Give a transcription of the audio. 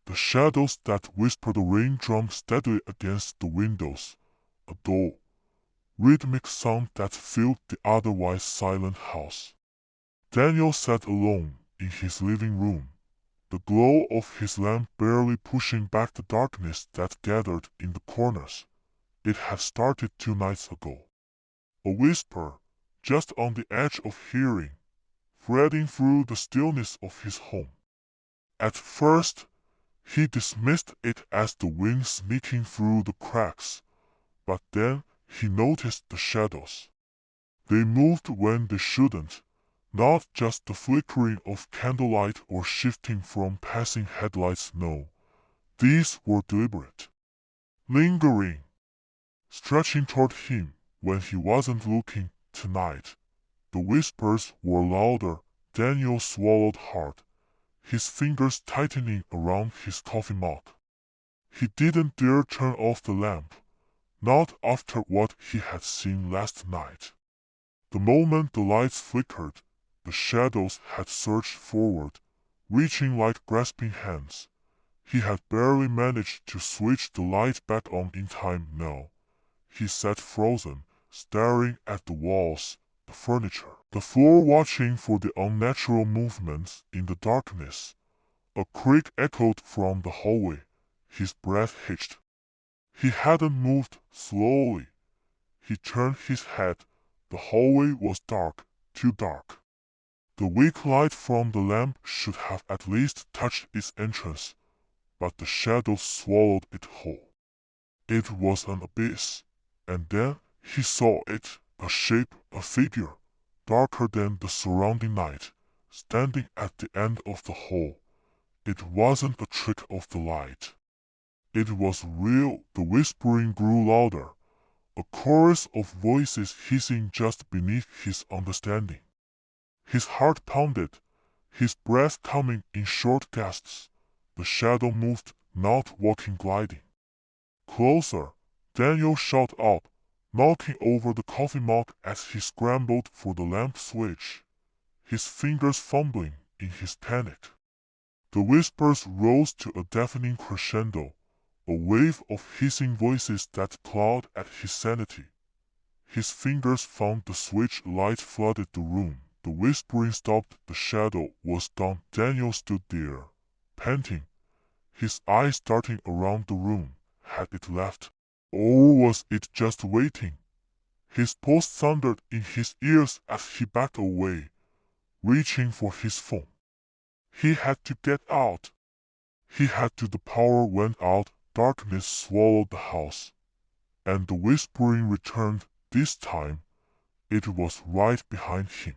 The shadows that whispered the rain drummed steadily against the windows, a dull, rhythmic sound that filled the otherwise silent house. Daniel sat alone in his living room, the glow of his lamp barely pushing back the darkness that gathered in the corners. It had started 2 nights ago. A whisper, just on the edge of hearing, threading through the stillness of his home. At first, he dismissed it as the wind sneaking through the cracks, but then he noticed the shadows. They moved when they shouldn't, not just the flickering of candlelight or shifting from passing headlights, no. These were deliberate. Lingering. Stretching toward him when he wasn't looking tonight. The whispers were louder. Daniel swallowed hard, his fingers tightening around his coffee mug. He didn't dare turn off the lamp, not after what he had seen last night. The moment the lights flickered, the shadows had surged forward, reaching like grasping hands. He had barely managed to switch the light back on in time now. He sat frozen, staring at the walls, the furniture, the floor, watching for the unnatural movements in the darkness. A creak echoed from the hallway. His breath hitched. He hadn't moved. Slowly, he turned his head. The hallway was dark, too dark. The weak light from the lamp should have at least touched its entrance, but the shadows swallowed it whole. It was an abyss, and then he saw it, a shape, a figure, darker than the surrounding night, standing at the end of the hall. It wasn't a trick of the light. It was real. The whispering grew louder, a chorus of voices hissing just beneath his understanding. His heart pounded, his breath coming in short gasps. The shadow moved, not walking, gliding. Closer, Daniel shot out, knocking over the coffee mug as he scrambled for the lamp switch, his fingers fumbling in his panic. The whispers rose to a deafening crescendo, a wave of hissing voices that clawed at his sanity. His fingers found the switch, light flooded the room. The whispering stopped, the shadow was gone. Daniel stood there, panting, his eyes darting around the room. Had it left? Or was it just waiting? His pulse thundered in his ears as he backed away, reaching for his phone. He had to get out. He had to. The power went out, darkness swallowed the house, and the whispering returned. This time, it was right behind him.